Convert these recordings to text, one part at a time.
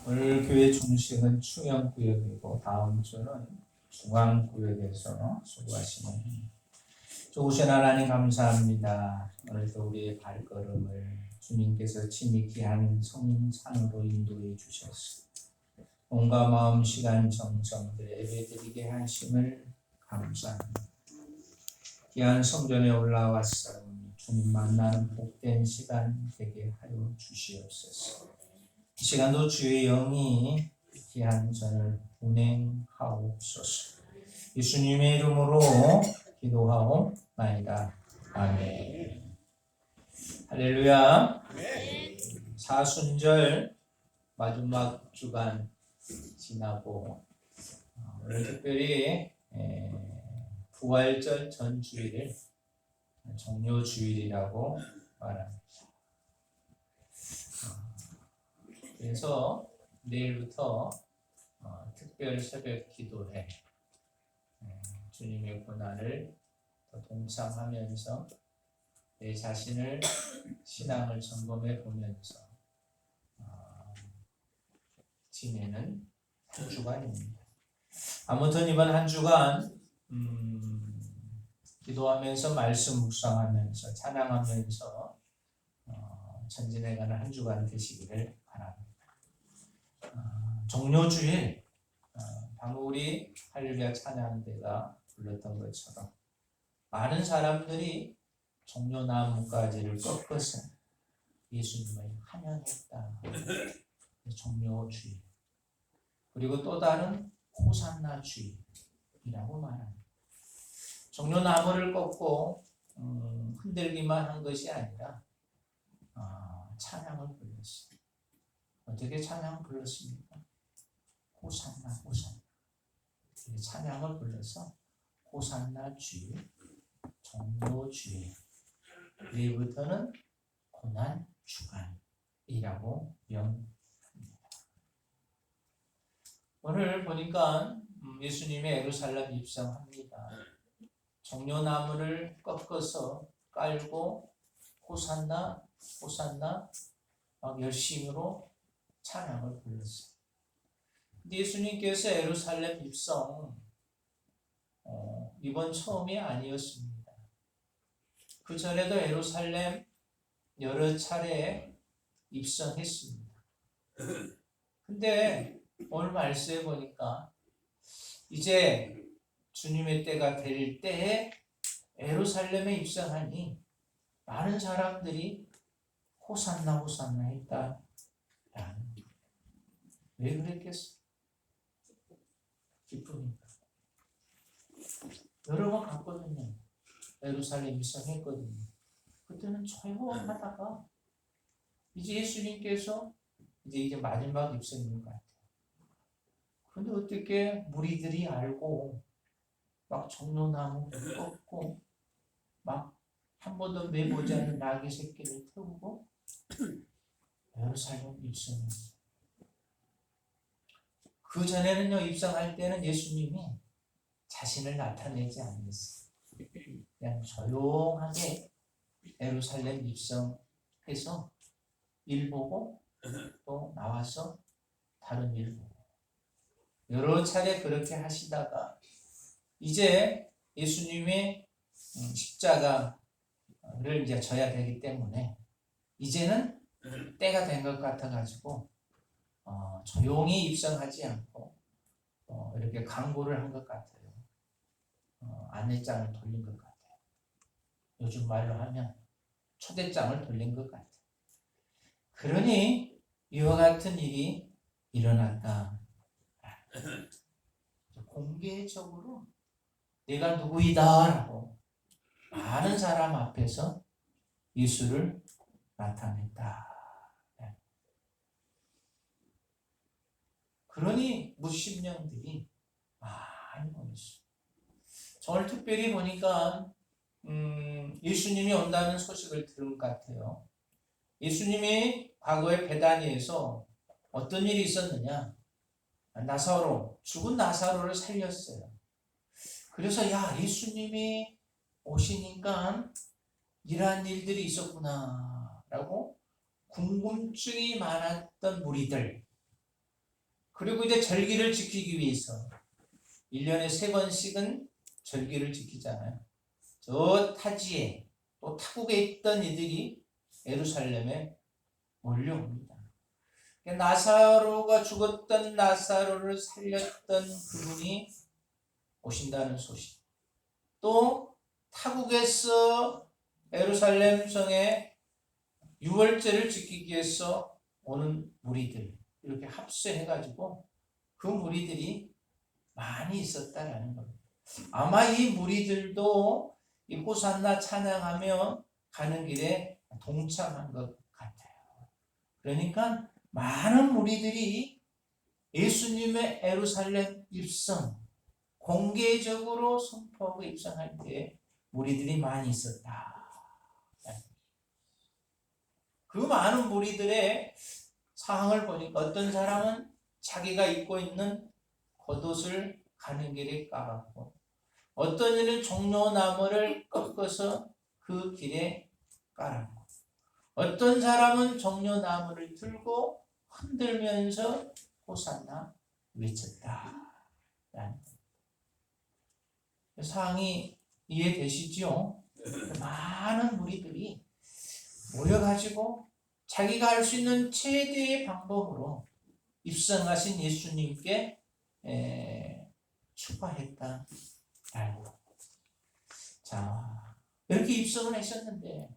오늘 교회 중심은 충영구역이고 다음 주는 중앙구역에서 수고하시는 좋으신 하나님 감사합니다. 오늘도 우리의 발걸음을 주님께서 친히 귀한 성산으로 인도해 주셨습니다. 몸과 마음, 시간, 정성들 예배드리게 하심을 감사합니다. 귀한 성전에 올라왔사오니 주님 만나는 복된 시간 되게 하여 주시옵소서. 이 시간도 주의 영이 귀한 전을 운행하옵소서. 예수님의 이름으로 기도하옵나이다. 아멘. 할렐루야. 사순절 마지막 주간 지나고 오늘 특별히 부활절 전주일을 종료주일이라고 말합니다. 그래서 내일부터 특별 새벽 기도회 주님의 고난을 동참하면서 내 자신을 신앙을 점검해 보면서 지내는 한 주간입니다. 아무튼 이번 한 주간 기도하면서 말씀 묵상하면서 찬양하면서 전진해가는 한 주간 되시기를 바랍니다. 종료주일 방금 우리 할렐루야 찬양대가 불렀던 것처럼 많은 사람들이 종려나무가지를 꺾어서 예수님을 환영했다. 종료주일. 그리고 또 다른 호산나주일이라고 말합니다. 종려나무를 꺾고 흔들기만 한 것이 아니라 찬양을 불렀어요. 어떻게 찬양을 불렀습니까? 호산나 호산나. 찬양을 불러서 호산나 주일, 종료 주일, 내일부터는 고난 주간이라고 명합니다. 오늘 보니까 예수님의 예루살렘 입성합니다. 종려나무를 꺾어서 깔고 호산나 호산나 막 열심으로 찬양을 불렀어요. 예수님께서 예루살렘 입성 이번 처음이 아니었습니다. 그 전에도 예루살렘 여러 차례 입성했습니다. 근데 오늘 말씀해 보니까 이제 주님의 때가 될 때에 예루살렘에 입성하니 많은 사람들이 호산나 호산나 했다. 왜 그랬겠어? 기쁘니까. 여러 번 갔거든요. 예루살렘 입성했거든요. 그때는 조용하다가 이제 예수님께서 이제 마지막 입성인 것 같아요. 그런데 어떻게 무리들이 알고 막 종려나무 꺾고 막 한 번도 매보지 않은 나귀 새끼를 태우고 예루살렘 입성했어요. 그 전에는요, 입성할 때는 예수님이 자신을 나타내지 않았어요. 그냥 조용하게 예루살렘 입성해서 일 보고 또 나와서 다른 일 보고 여러 차례 그렇게 하시다가 이제 예수님의 십자가를 이제 져야 되기 때문에 이제는 때가 된 것 같아가지고 조용히 입성하지 않고 이렇게 강구를 한 것 같아요. 안내장을 돌린 것 같아요. 요즘 말로 하면 초대장을 돌린 것 같아요. 그러니 이와 같은 일이 일어났다. 공개적으로 내가 누구이다라고 많은 사람 앞에서 예수를 나타냈다. 그러니 무심령들이 많이 모였어요. 오늘 특별히 보니까 예수님이 온다는 소식을 들은 것 같아요. 예수님이 과거에 베다니에서 어떤 일이 있었느냐? 죽은 나사로를 살렸어요. 그래서 예수님이 오시니까 이러한 일들이 있었구나 라고 궁금증이 많았던 무리들, 그리고 이제 절기를 지키기 위해서 1년에 3번씩은 절기를 지키잖아요. 저 타지에 또 타국에 있던 이들이 예루살렘에 몰려옵니다. 나사로가 죽었던 나사로를 살렸던 그분이 오신다는 소식. 또 타국에서 예루살렘 성에 유월절을 지키기 위해서 오는 무리들 이렇게 합세해가지고 그 무리들이 많이 있었다라는 겁니다. 아마 이 무리들도 이 호산나 찬양하며 가는 길에 동참한 것 같아요. 그러니까 많은 무리들이 예수님의 예루살렘 입성 공개적으로 선포하고 입성할 때 무리들이 많이 있었다. 그 많은 무리들의 상황을 보니까 어떤 사람은 자기가 입고 있는 겉옷을 가는 길에 깔았고, 어떤 이는 종려나무를 꺾어서 그 길에 깔았고, 어떤 사람은 종려나무를 들고 흔들면서 호산나 외쳤다. 상황이 이해되시죠? 많은 무리들이 모여가지고 자기가 할 수 있는 최대의 방법으로 입성하신 예수님께 축하했다. 자, 이렇게 입성을 하셨는데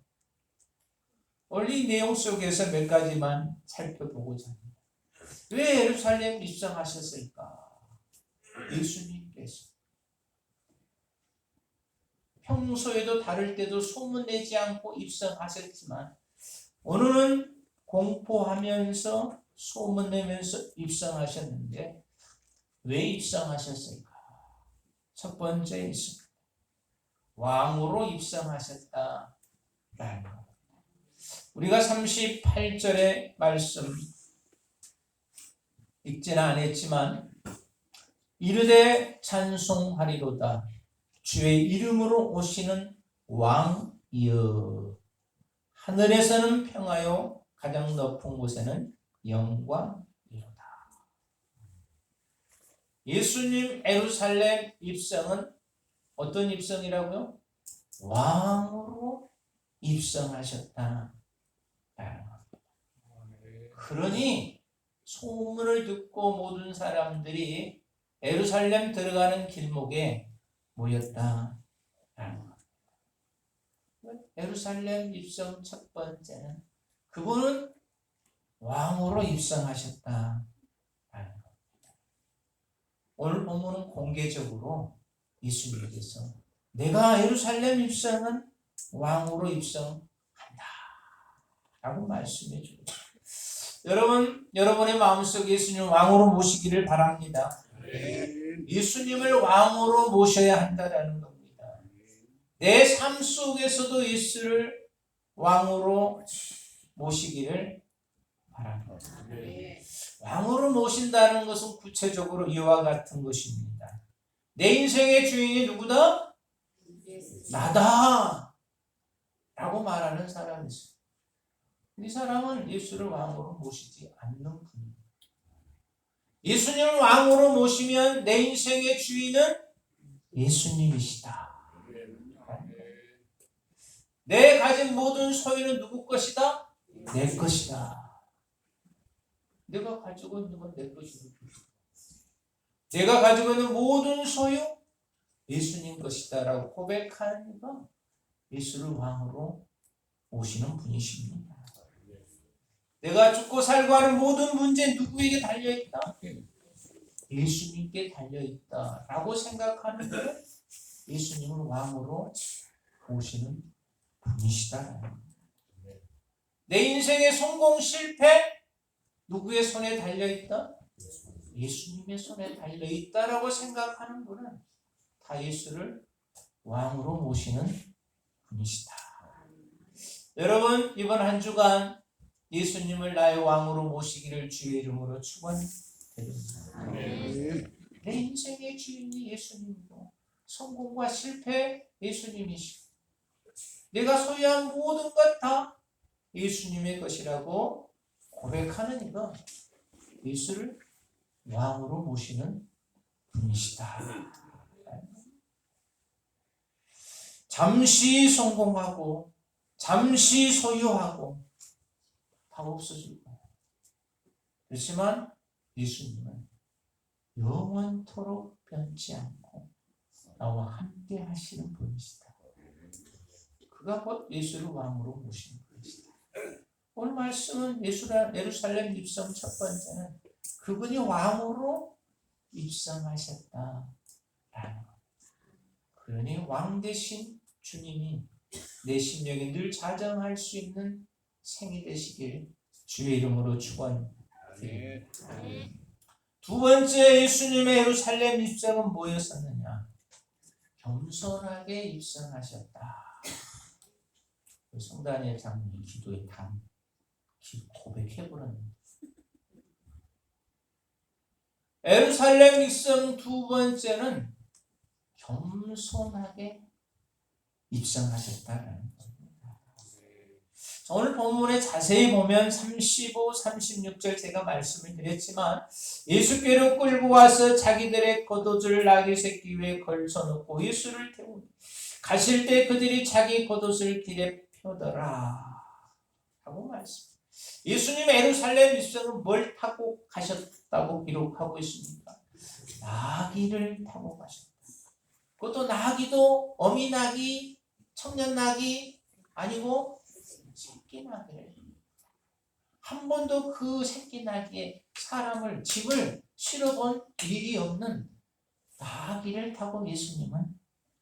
오늘 이 내용 속에서 몇 가지만 살펴보고자 합니다. 왜 예루살렘 입성하셨을까? 예수님께서 평소에도 다를 때도 소문내지 않고 입성하셨지만 오늘은 공포하면서 소문내면서 입성하셨는데 왜 입성하셨을까? 첫 번째 있습니다. 왕으로 입성하셨다. 우리가 38절의 말씀 읽지는 않았지만 이르되 찬송하리로다 주의 이름으로 오시는 왕이여 하늘에서는 평화요 가장 높은 곳에는 영광이로다. 예수님 예루살렘 입성은 어떤 입성이라고요? 왕으로 입성하셨다. 그러니 소문을 듣고 모든 사람들이 예루살렘 들어가는 길목에 모였다. 예루살렘 입성 첫 번째는 그분은 왕으로 입성하셨다. 오늘 본문은 공개적으로 예수님께서 내가 예루살렘 입성은 왕으로 입성한다 라고 말씀해 줍니다. 여러분, 여러분의 마음속에 예수님을 왕으로 모시기를 바랍니다. 예수님을 왕으로 모셔야 한다는 겁니다. 내 삶 속에서도 예수를 왕으로 모시기를 바랍니다. 왕으로 모신다는 것은 구체적으로 이와 같은 것입니다. 내 인생의 주인이 누구다? 나다 라고 말하는 사람이 있어요. 이 사람은 예수를 왕으로 모시지 않는 분입니다. 예수님을 왕으로 모시면 내 인생의 주인은 예수님이시다. 내 가진 모든 소유는 누구 것이다? 내 것이다. 내가 가지고 있는 건 내 것이다. 내가 가지고 있는 모든 소유 예수님 것이다 라고 고백하니까 예수를 왕으로 모시는 분이십니다. 내가 죽고 살고 하는 모든 문제 누구에게 달려있다? 예수님께 달려있다 라고 생각하는 게 예수님을 왕으로 모시는 분이시다. 내 인생의 성공 실패 누구의 손에 달려있다? 예수님의 손에 달려있다라고 생각하는 분은 다 예수를 왕으로 모시는 분이시다. 여러분, 이번 한 주간 예수님을 나의 왕으로 모시기를 주의 이름으로 축원드립니다. 내 인생의 주인이 예수님이고 성공과 실패 예수님이시고 내가 소유한 모든 것 다 예수님의 것이라고 고백하는 이가 예수를 왕으로 모시는 분이시다. 잠시 성공하고 잠시 소유하고 다 없어질 거예요. 그렇지만 예수님은 영원토록 변치 않고 나와 함께 하시는 분이시다. 그가 곧 예수를 왕으로 모시는 분이시다. 오늘 말씀은 예루살렘 입성 첫 번째는 그분이 왕으로 입성하셨다라는 것. 그러니 왕 대신 주님이 내 심령에 늘 자정할 수 있는 생이 되시길 주의 이름으로 축원드립니다. 두 번째 예수님의 예루살렘 입성은 뭐였었느냐? 겸손하게 입성하셨다. 성단의 장로님 기도의 담 고백해버렸는데 예루살렘 입성 두 번째는 겸손하게 입성하셨다는 겁니다. 오늘 본문에 자세히 보면 35, 36절 제가 말씀을 드렸지만 예수께로 끌고 와서 자기들의 겉옷을 나귀 새끼 위에 걸쳐놓고 예수를 태우니 가실 때 그들이 자기 겉옷을 길에 펴더라 하고 말씀. 예수님의 예루살렘 입성은 뭘 타고 가셨다고 기록하고 있습니까? 나귀를 타고 가셨다. 그것도 나귀도 어미 나귀, 청년 나귀 아니고 새끼 나귀를. 한 번도 그 새끼 나귀에 사람을 짐을 실어본 일이 없는 나귀를 타고 예수님은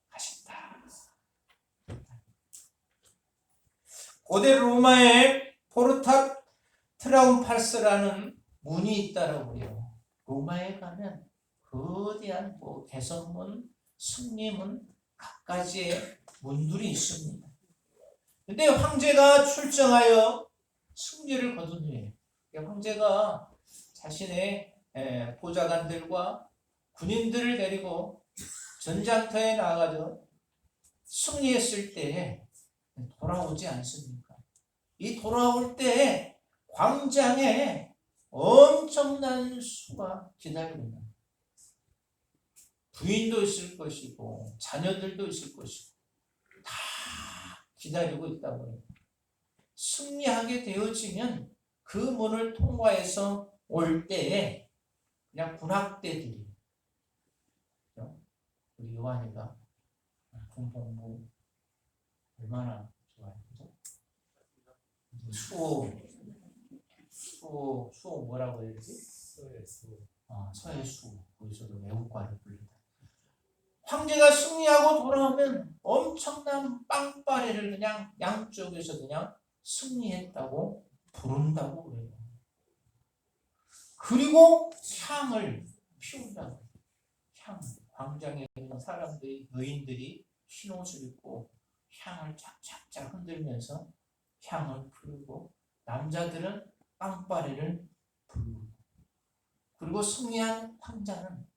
가셨다. 고대 로마에 포르타 트라움파스라는 문이 있다라고 해요. 로마에 가면 거대한 개성문, 승리문, 각가지의 문들이 있습니다. 근데 황제가 출정하여 승리를 거둔 후에 황제가 자신의 보좌관들과 군인들을 데리고 전장터에 나가서 승리했을 때 돌아오지 않습니까? 이 돌아올 때 광장에 엄청난 수가 기다리고 있는 거예요. 부인도 있을 것이고 자녀들도 있을 것이고 다 기다리고 있다고 해요. 승리하게 되어지면 그 문을 통과해서 올 때에 그냥 군악대들이 우리 요한이가 군복무 얼마나 좋아해요. 수호 뭐라고 해야 되지? 서해수. 거기서도 매국과를 부르다. 황제가 승리하고 돌아오면 엄청난 빵빠레를 그냥 양쪽에서 그냥 승리했다고 부른다고 그래요. 그리고 향을 피운다고. 향. 광장에 있는 사람들이, 의인들이 흰 옷을 입고 향을 쫙쫙쫙 흔들면서 향을 부르고 남자들은 빵빠레를 부르고 그리고 승리한 황자는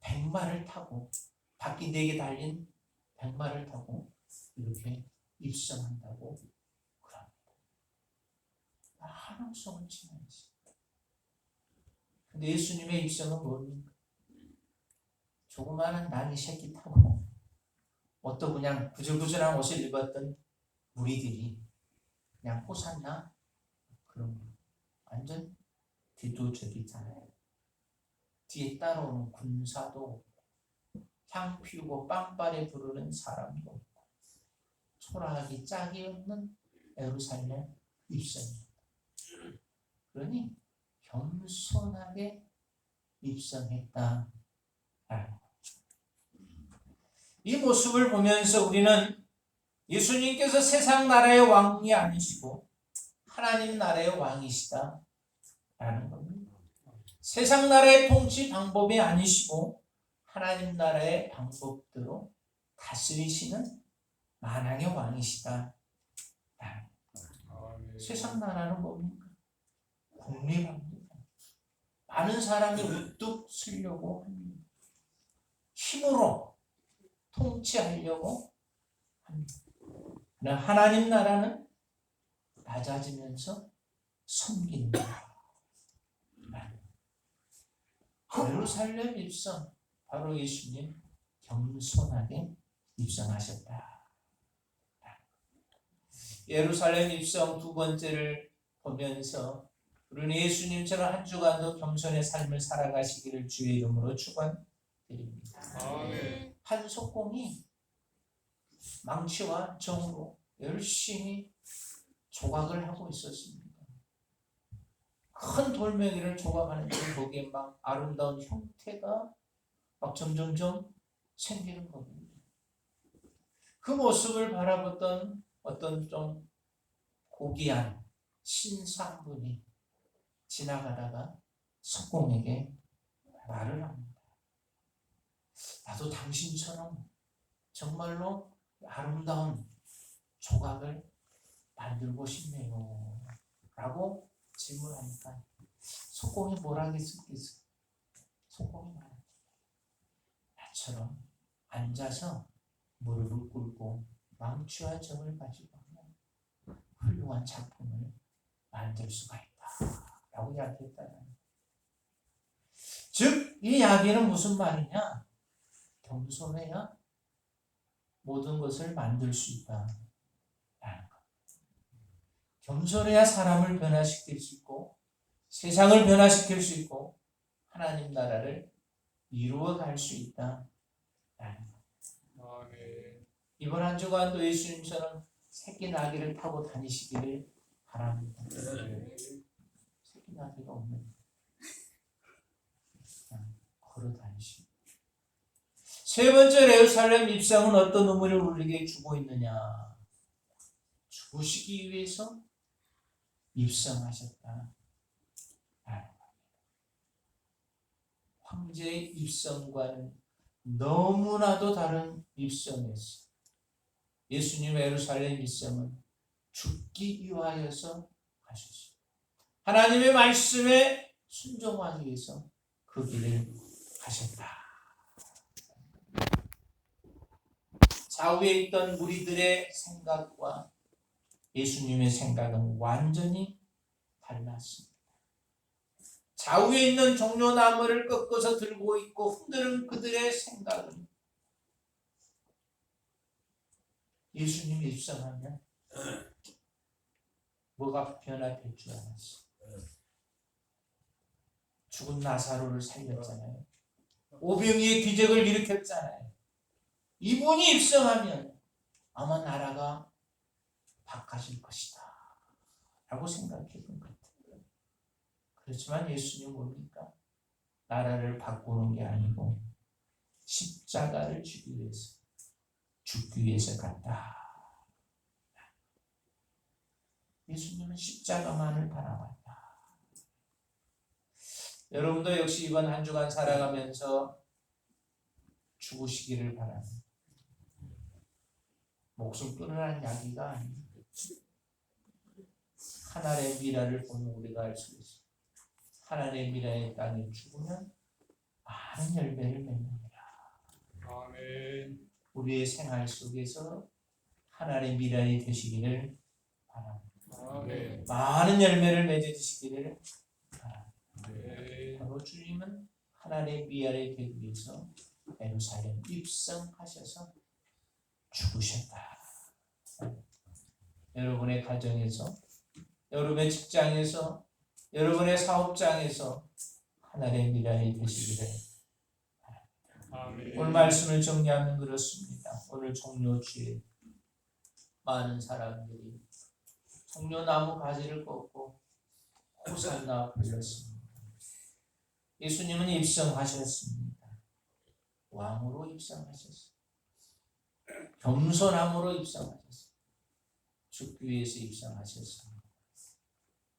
백마를 타고 바퀴 4개 달린 백마를 타고 이렇게 입성한다고 그럽니다. 한옥성을 지나야지. 근데 예수님의 입성은 뭡니까? 조그마한 나귀 새끼 타고 옷도 그냥 구질구질한 옷을 입었던 무리들이 그냥 호산나 그런 거 완전 뒤도적이잖아요. 뒤에 따라오는 군사도 향 피우고 빵빠레 부르는 사람도 없고 초라하기 짝이 없는 예루살렘 입성입니다. 그러니 겸손하게 입성했다. 이 모습을 보면서 우리는 예수님께서 세상 나라의 왕이 아니시고 하나님 나라의 왕이시다 라는 겁니다. 세상 나라의 통치 방법이 아니시고 하나님 나라의 방법대로 다스리시는 만왕의 왕이시다. 세상 나라는 뭡니까? 국리합니다. 많은 사람이 우뚝 쓰려고 합니다. 힘으로 통치하려고 합니다. 하나님 나라는 낮아지면서 섬긴다. 예루살렘 입성, 바로 예수님 겸손하게 입성하셨다. 예루살렘 입성 두 번째를 보면서 우리는 예수님처럼 한 주간도 겸손의 삶을 살아가시기를 주의 이름으로 축원드립니다. 한 속공이 망치와 정으로 열심히 조각을 하고 있었습니다. 큰 돌멩이를 조각하는데 거기에 막 아름다운 형태가 막 점점점 생기는 겁니다. 그 모습을 바라보던 어떤 좀 고귀한 신상분이 지나가다가 석공에게 말을 합니다. 나도 당신처럼 정말로 아름다운 조각을 만들고 싶네요. 라고 질문하니까 석공이 뭐라고 했겠어? 석공이 말합니다. 나처럼 앉아서 무릎을 꿇고 망치와 정을 가지고 하면 훌륭한 작품을 만들 수가 있다. 라고 이야기했다는 거예요. 즉, 이 이야기는 무슨 말이냐? 겸손해야 모든 것을 만들 수 있다. 라는 것. 겸손해야 사람을 변화시킬 수 있고 세상을 변화시킬 수 있고 하나님 나라를 이루어갈 수 있다. 라는 것. 이번 한 주간도 예수님처럼 새끼 나귀를 타고 다니시기를 바랍니다. 새끼 나귀가 없는 걸어 다니시고. 세 번째 예루살렘 입성은 어떤 의미를 우리에게 주고 있느냐? 죽으시기 위해서 입성하셨다. 황제의 입성과는 너무나도 다른 입성이었어요. 예수님의 예루살렘 입성은 죽기 위하여서 하셨어요. 하나님의 말씀에 순종하기 위해서 그 길을 가셨다. 좌우에 있던 무리들의 생각과 예수님의 생각은 완전히 달랐습니다. 좌우에 있는 종려나무를 꺾어서 들고 있고 흔드는 그들의 생각은 예수님이 입성하면 뭐가 변화될 줄 알았어. 죽은 나사로를 살렸잖아요. 오병이의 기적을 일으켰잖아요. 이분이 입성하면 아마 나라가 바꿔질 것이다 라고 생각했던 것 같아요. 그렇지만 예수님 뭡니까? 나라를 바꾸는 게 아니고 십자가를 주기 위해서 죽기 위해서 갔다. 예수님은 십자가만을 바라봤다. 여러분도 역시 이번 한 주간 살아가면서 죽으시기를 바랍니다. 목숨 끊으라는 이야기가 아닙니다. 하나님의 미라를 보면 우리가 알 수 있습니다. 하나님의 미라의 땅에 죽으면 많은 열매를 맺느니라. 아멘. 우리의 생활 속에서 하나님의 미라에 되시기를 바랍니다. 아멘. 많은 열매를 맺으시기를 바랍니다. 아멘. 바로 주님은 하나님의 미라에 되기 위해서 예루살렘 입성하셔서 죽으셨다. 여러분의 가정에서, 여러분의 직장에서, 여러분의 사업장에서 하나님의 미라에 되시기를 바랍니다. 오늘 말씀을 정리하면 그렇습니다. 오늘 종료주에 많은 사람들이 종려나무 가지를 꺾고 호산나 불렀습니다. 예수님은 입성하셨습니다. 왕으로 입성하셨습니다. 겸손함으로 입성하셨습니다. 죽기 위해서 입성하셨습니다.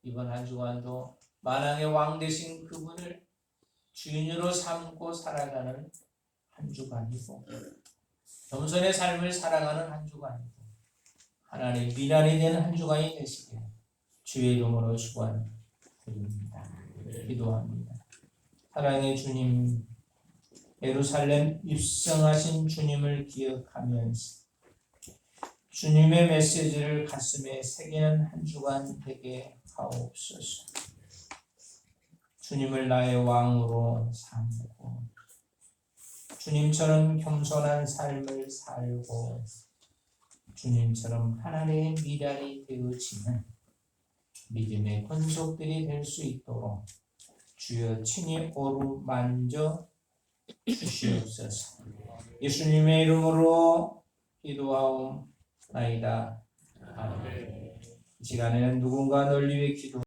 이번 한 주간도 만왕의 왕 되신 그분을 주인으로 삼고 살아가는 한 주간이고 겸손의 삶을 살아가는 한 주간이고 하나님의 미랄이 되는 한 주간이 되시길 주의 이름으로 축원드립니다. 기도합니다. 사랑의 주님, 예루살렘 입성하신 주님을 기억하면서 주님의 메시지를 가슴에 새기는 한 주간 되게 하옵소서. 주님을 나의 왕으로 삼고 주님처럼 겸손한 삶을 살고 주님처럼 하나님의 미랄이 되어지는 믿음의 권속들이 될 수 있도록 주여 친히 어루만져 주시옵소서. 예수님의 이름으로 기도하옵나이다. 아멘. 이 시간에는 누군가 널리 위해 기도